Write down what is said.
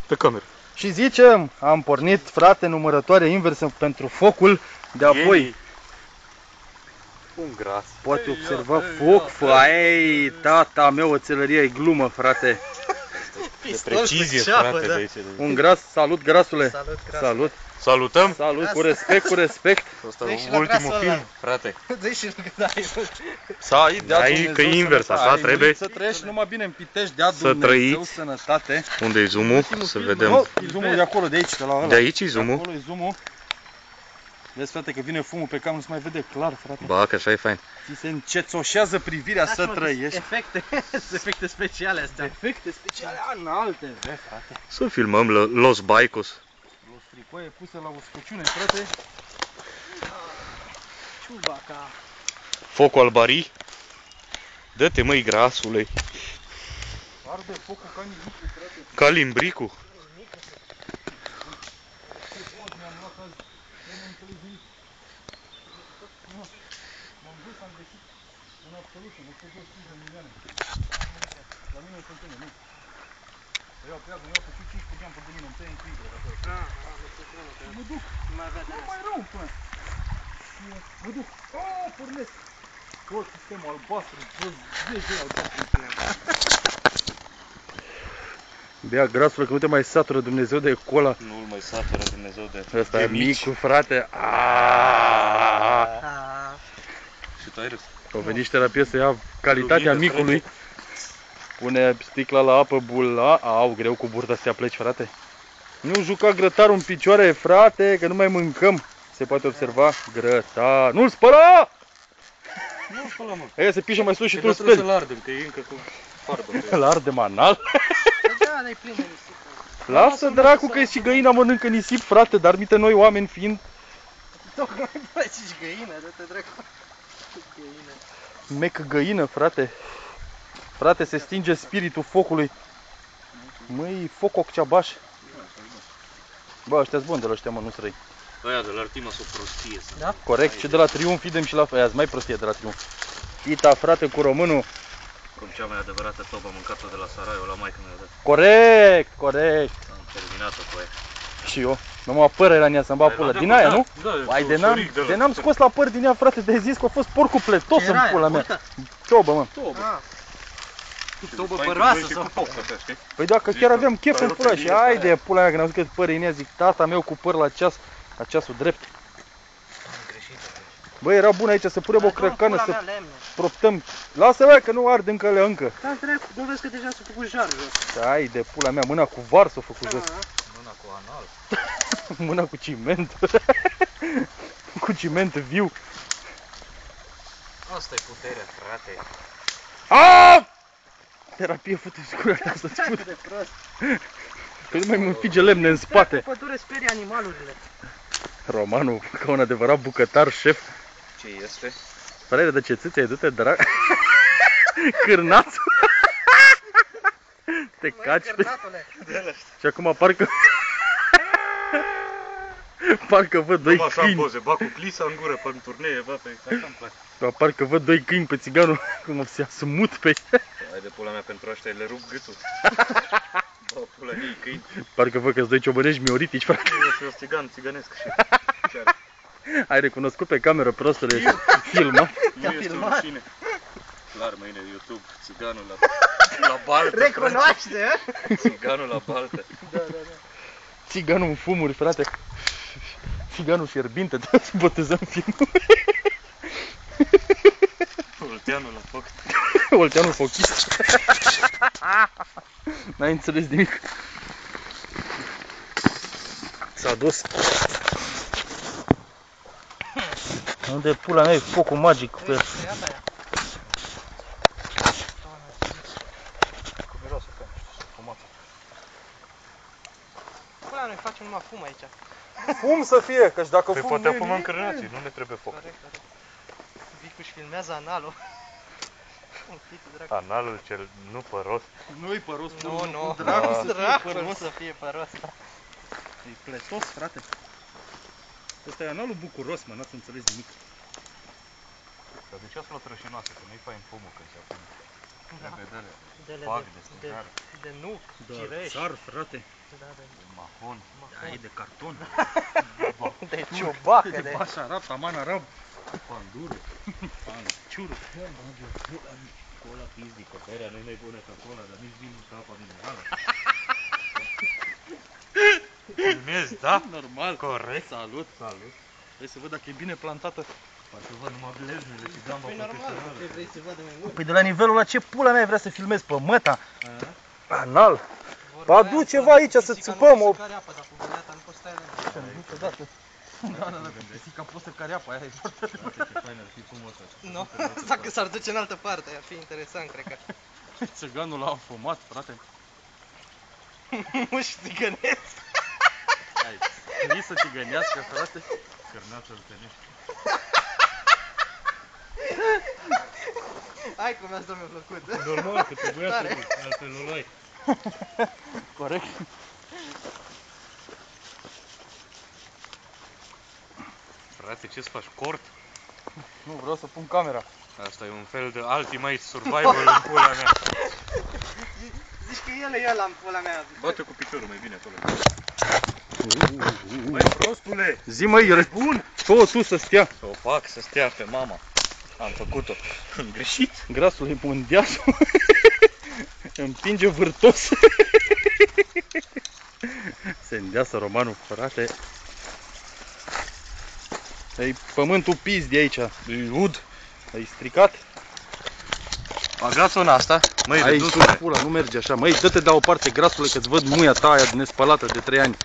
Pe cameră. Și zicem, am pornit, frate, numărătoare inversă pentru focul de apoi. Un gras. Poate observa foc, ei, tata meu, oțelăria e glumă, frate. De precizie, frate, de aici. Un gras, salut, grasule. Salut, Salut. Salutăm. Salut, cu respect, cu respect. Asta e ultimul film, frate. Dă-i și Să ai, dea Ai Dumnezeu că e invers, sănătate. așa Ai trebuie. Să trăiești numai bine în Pitești, dea Să Dumnezeu trăiți. sănătate. Unde e zoom-ul? Să vedem. Oh, e zoom-ul de acolo, de aici, de la ăla. De aici e De zoom-ul? acolo e zoom-ul. Vezi, frate, că vine fumul pe cameră, nu se mai vede clar, frate. Ba, că așa e fain. Ți se încețoșează privirea să trăiești. Efecte speciale astea. Efecte speciale înalte, frate. Să filmăm Los Baicos. O stricoaie pusă la o scăciune, frate. Ciubaca. Focul al barii. Dă-te, măi, grasule. Arde focul ca nimic, frate. Ca limbricul. M-am dus, am găsit în absoluție, nu știu 25 de milioane. La mine sunt tine, nu? Iau pe iau pe 5 geam pe mine, îmi tăie în cuibre, acolo. Mă duc, Nu mai vede. nu mai rău până. Mă duc, pornesc. Tot sistemul albastru, tot 10 albastru. Bea grasul, că nu te mai satură Dumnezeu de cola. Nu-l mai satură Dumnezeu de Ăsta e mici. micul, frate. Și tu ai râs. Au venit și terapie să ia calitatea Lumine, micului. Pune sticla la apă, bula. Au, greu cu burta să te apleci, frate. Nu juca grătarul în picioare, frate, că nu mai mâncăm. Se poate observa grătar. Nu-l spăla! Nu spăla, mă. Aia se pișe mai sus și tu îl Trebuie speli. să-l ardem, că e încă cu farbă. Îl arde manal. Da, dai plin de nisip. Lasă dracu că e și găina mănâncă nisip, frate, dar mite noi oameni fiind Tocmai băi, și găină, dă-te dracu. Găină. mec găină, frate. Frate, se stinge spiritul focului. Măi, foc occeabaș. Bă, ăștia-s buni de la ăștia, mă, nu-s răi. Aia de la Artima s-o prostie. Da? Corect, și de la Triumf idem și la... Aia-s mai prostie de la Triumf. Ita, frate, cu românul. Cum cea mai adevărată tobă am mâncat-o de la Sarajevo, la maică mea. Corect, corect. Am terminat-o cu aia. Și eu. Nu mă apără la ea să-mi bag pula. Din aia, nu? Da, Ai, de n-am scos la păr din ea, frate, de zis că a fost porcul pletos în pula mea. Ciobă, mă. Tobă păroasă sau foc? Păi dacă chiar aveam chef în pula și haide, pula mea, când am zis că păr în ea, zic, tata meu cu păr la ceas, la ceasul drept. Băi, era bun aici să punem o crăcană, să proptăm. Lasă-mă că nu arde încă alea încă. Da, dracu, nu vezi că deja s-a făcut jar jos. Haide, pula mea, mâna cu var s-a făcut jos. Mâna cu anal. Mâna cu ciment. Cu ciment viu. Asta e puterea, frate. Aaaa! Terapie, fute-și gura ta să-ți fut. Că nu mai mă împinge lemne în spate. Pădure sperie animalurile. Romanul, ca un adevărat bucătar, șef. Ce este? Frate, de ce ți-ai du-te, drag? Cârnațul. Te caci pe... Și acum parcă... Parcă văd doi Așa am câini. poze, bag cu clisa în gură pe turnee, bă, pe așa îmi place. Parcă văd doi câini pe țiganul, cum se asumut pe... Hai de pula mea, pentru ăștia le rup gâtul. Bă, pula mea, câini. Parcă văd că-s doi ciobănești mioritici, frate. Eu sunt țigan, țigănesc și... Ai recunoscut pe cameră, prostule, filmat. Nu este o rușine. Clar, mâine YouTube, țiganul la baltă. Recunoaște, Țiganul la baltă. Da. Țiganul în fumuri, frate. Țiganul fierbinte, trebuie să botezăm filmul. Olteanul la foc. Olteanul fochist. N-ai înțeles nimic. S-a dus. Unde pula mea e focul magic pe... Pula, noi facem numai fum aici. Fum să fie, căci dacă Păi fum poate nu e apăm nimic. încărnații, nu ne trebuie foc. Corect. Vicu își filmează analul. Analul cel nu păros. Nu-i păros, Nu, dracu să fie păros. E pletos, frate. Ăsta e analul bucuros, mă, n-ați înțeles nimic. Dar de ce asta la trășinoasă? Că nu-i fain fumul când se apune. Da. Fac de țigară. De nuc, Da, cireș. țar, frate. Mahon. Da, e de carton. De ciubacă, de... Basarab, taman arab. Pandură. Panciură. Cola pizzi, căperea nu-i mai bună ca cola, dar nici vin ca apa minerală. Filmezi, da? Normal. Corect. Salut, salut. Vrei să văd dacă e bine plantată? Poate văd numai gleznele și gamba Păi normal, profesională. vrei să vadă mai mult. Păi de la nivelul la ce pula mea vrea să filmezi pe măta? Anal. Ba du ceva aici să țupăm o... Care apă, dar cu găleata nu poți stai alea. Niciodată. Da, zic că poți să cari apa, aia e foarte... Frate, ce fain ar fi pomul ăsta. Nu, dacă s-ar duce în altă parte, ar fi interesant, cred că. Țăganul l-a înfumat, frate. Muși țigănesc. Hai, nici să țigănească, frate. Cărnață îltenești. Hai cum mi-a mi-a plăcut. Normal, că trebuia să duc, altfel nu luai. Corect. Frate, ce-ți faci? Cort? Nu, vreau să pun camera. Asta e un fel de Ultimate Survival în pula mea. Zici că el e ăla în pula mea. Bate cu piciorul mai bine acolo. Băi, prostule! Zi măi, bun! Fă-o tu să stea. Să o fac să stea pe mama. Am făcut-o. Am greșit. Grasul e mondial. Împinge vârtos. Se îndeasă romanul, frate. E pământul pis de aici. E ud. Ai stricat? Bagați-o în asta. Măi, Ai redusule. sus pula, nu merge așa. Măi, dă-te de o parte, grasule, că-ți văd muia ta aia nespălată de 3 ani.